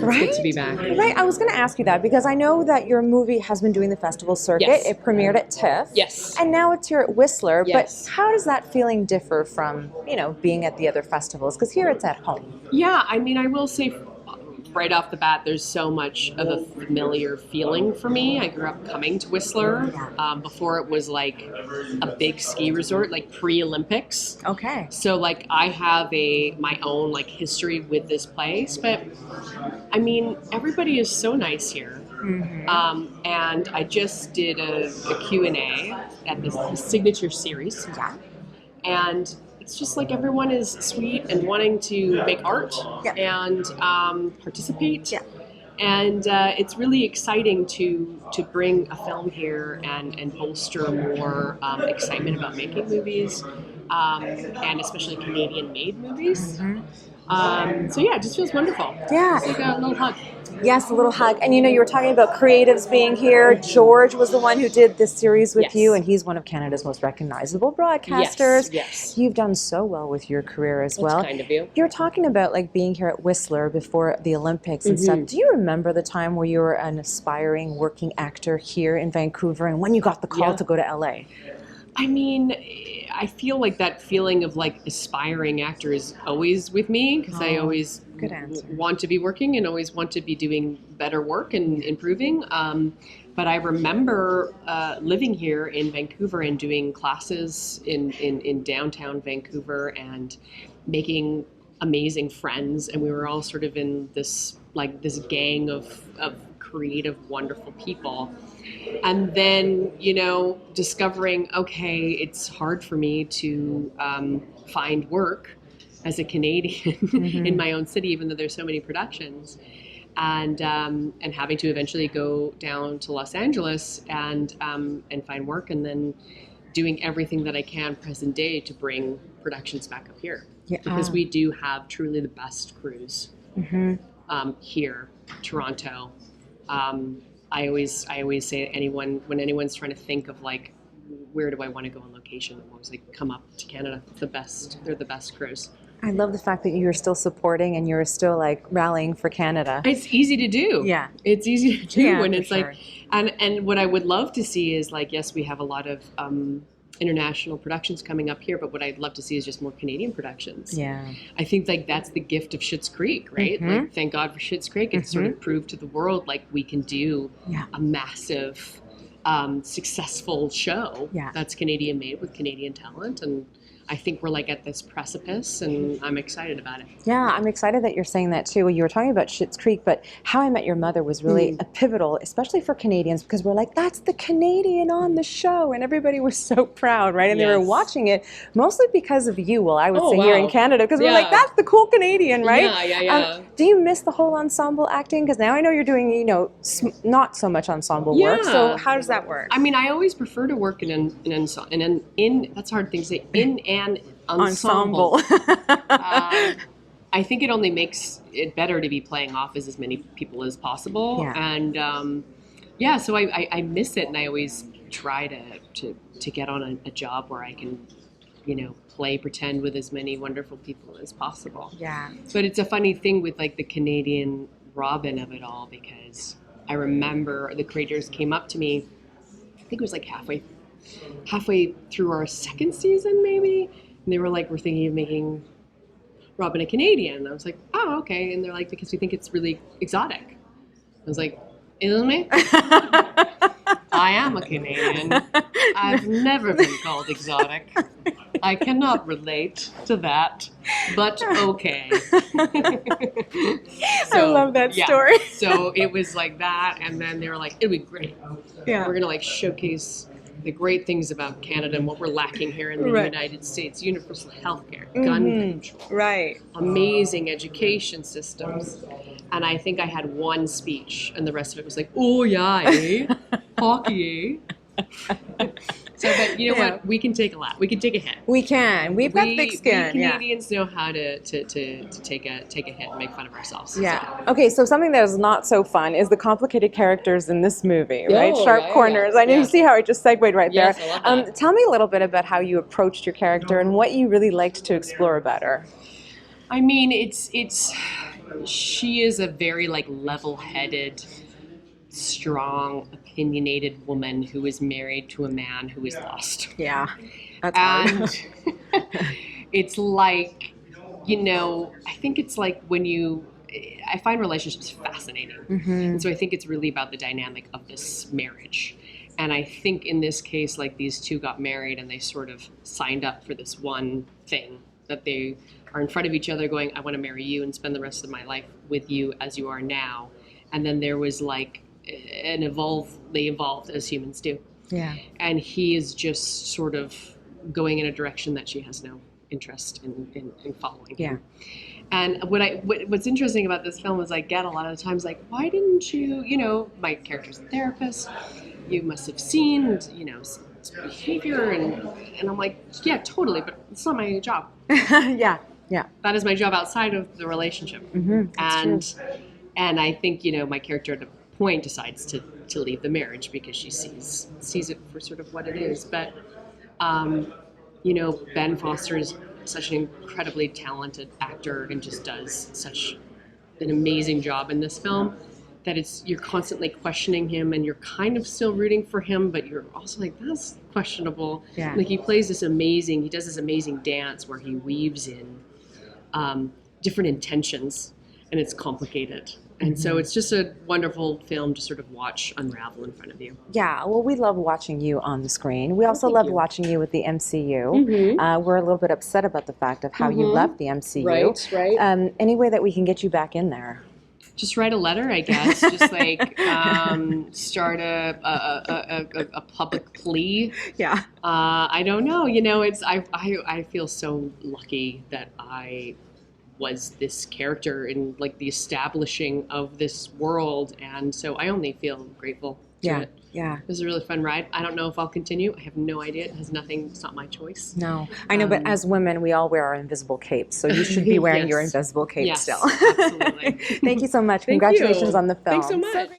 It's good to be back. Right. I was going to ask you that because I know that your movie has been doing the festival circuit. Yes. It premiered at TIFF. Yes. And now it's here at Whistler. Yes. But how does that feeling differ from, being at the other festivals? Because here it's at home. Yeah, I mean, I will say right off the bat, there's so much of a familiar feeling for me. I grew up coming to Whistler before it was like a big ski resort, like pre-Olympics. Okay. So like I have my own like history with this place, but I mean, everybody is so nice here. Mm-hmm. And I just did a Q&A at the signature series. Yeah. And it's just like everyone is sweet and wanting to make art and participate. Yeah. And it's really exciting to bring a film here and bolster more excitement about making movies, and especially Canadian-made movies. Mm-hmm. So yeah, it just feels wonderful. Yeah. It's like a little hug. Yes, a little hug. And you were talking about creatives being here. George was the one who did this series with you, and he's one of Canada's most recognizable broadcasters. Yes. You've done so well with your career as well. That's kind of you. You're talking about like being here at Whistler before the Olympics and stuff. Do you remember the time where you were an aspiring working actor here in Vancouver and when you got the call to go to LA? I mean, I feel like that feeling of like aspiring actor is always with me because I always want to be working and always want to be doing better work and improving. But I remember living here in Vancouver and doing classes in downtown Vancouver and making amazing friends. And we were all sort of in this gang of creative, wonderful people. And then, discovering, okay, it's hard for me to find work as a Canadian in my own city, even though there's so many productions, and having to eventually go down to Los Angeles and find work, and then doing everything that I can present day to bring productions back up here, because we do have truly the best crews here, Toronto. I always say when anyone's trying to think of like, where do I want to go on location, I'm always like, come up to Canada. It's the best. They're the best crews. I love the fact that you're still supporting and you're still like rallying for Canada. It's easy to do. Yeah. It's easy to do when it's sure. and what I would love to see is like, yes, we have a lot of international productions coming up here, but what I'd love to see is just more Canadian productions. Yeah. I think like that's the gift of Schitt's Creek, right? Like thank God for Schitt's Creek. It sort of proved to the world like we can do a massive successful show that's Canadian made with Canadian talent, and I think we're like at this precipice, and I'm excited about it. Yeah, I'm excited that you're saying that too. You were talking about Schitt's Creek, but How I Met Your Mother was really a pivotal, especially for Canadians, because we're like, that's the Canadian on the show, and everybody was so proud, right? And they were watching it mostly because of you. Well, I would say here in Canada, because we're like, that's the cool Canadian, right? Yeah. Do you miss the whole ensemble acting? Because now I know you're doing, not so much ensemble work. So how does that work? I mean, I always prefer to work in an that's a hard thing to say, in an ensemble. I think it only makes it better to be playing off as many people as possible. Yeah. And so I miss it, and I always try to get on a job where I can, pretend with as many wonderful people as possible. Yeah. But it's a funny thing with like the Canadian Robin of it all, because I remember the creators came up to me, I think it was like halfway through our second season maybe, and they were like, we're thinking of making Robin a Canadian. And I was like, oh, okay. And they're like, because we think it's really exotic. I was like, isn't me? I am a Canadian. I've never been called exotic. I cannot relate to that, but okay. I love that story. So it was like that, and then they were like, it'll be great. Yeah. We're going to like showcase the great things about Canada and what we're lacking here in the United States. Universal healthcare, gun control, amazing education systems. And I think I had one speech, and the rest of it was like, oh yeah, eh? Hockey, eh? So, but you know what? We can take a lot. We can take a hit. We can. We've got thick skin. We Canadians know how to take a hit and make fun of ourselves. Yeah. So. Okay. So something that is not so fun is the complicated characters in this movie, right? Sharp corners. I know you see how I just segued right there. I love that. Tell me a little bit about how you approached your character and what you really liked to explore better. I mean, it's she is a very like level-headed, strong, opinionated woman who is married to a man who is lost. Yeah, that's and hard. it's like, I think it's like I find relationships fascinating. And so I think it's really about the dynamic of this marriage. And I think in this case, like, these two got married and they sort of signed up for this one thing, that they are in front of each other going, I want to marry you and spend the rest of my life with you as you are now. And then there was like they evolved as humans do. Yeah. And he is just sort of going in a direction that she has no interest in following. Yeah. And what's interesting about this film is I get a lot of the times like, why didn't you, my character's a therapist, you must have seen, behavior, and I'm like, yeah, totally, but it's not my job. Yeah. That is my job outside of the relationship. That's true. And I think, my character at a point decides to leave the marriage because she sees it for sort of what it is. But, Ben Foster is such an incredibly talented actor and just does such an amazing job in this film that you're constantly questioning him, and you're kind of still rooting for him, but you're also like, that's questionable. Yeah. Like, he does this amazing dance where he weaves in different intentions, and it's complicated. And so it's just a wonderful film to sort of watch unravel in front of you. Yeah, well, we love watching you on the screen. We also love watching you with the MCU. We're a little bit upset about the fact of how you left the MCU. Right. Any way that we can get you back in there? Just write a letter, I guess. Just like start a public plea. Yeah. I don't know. I feel so lucky that I was this character in like the establishing of this world, and so I only feel grateful to it. Yeah. It was a really fun ride. I don't know if I'll continue. I have no idea. It's not my choice. No. I know, but as women, we all wear our invisible capes, so you should be wearing your invisible cape still. Absolutely. Thank you so much. Thank Congratulations you. on the film. Thanks so much.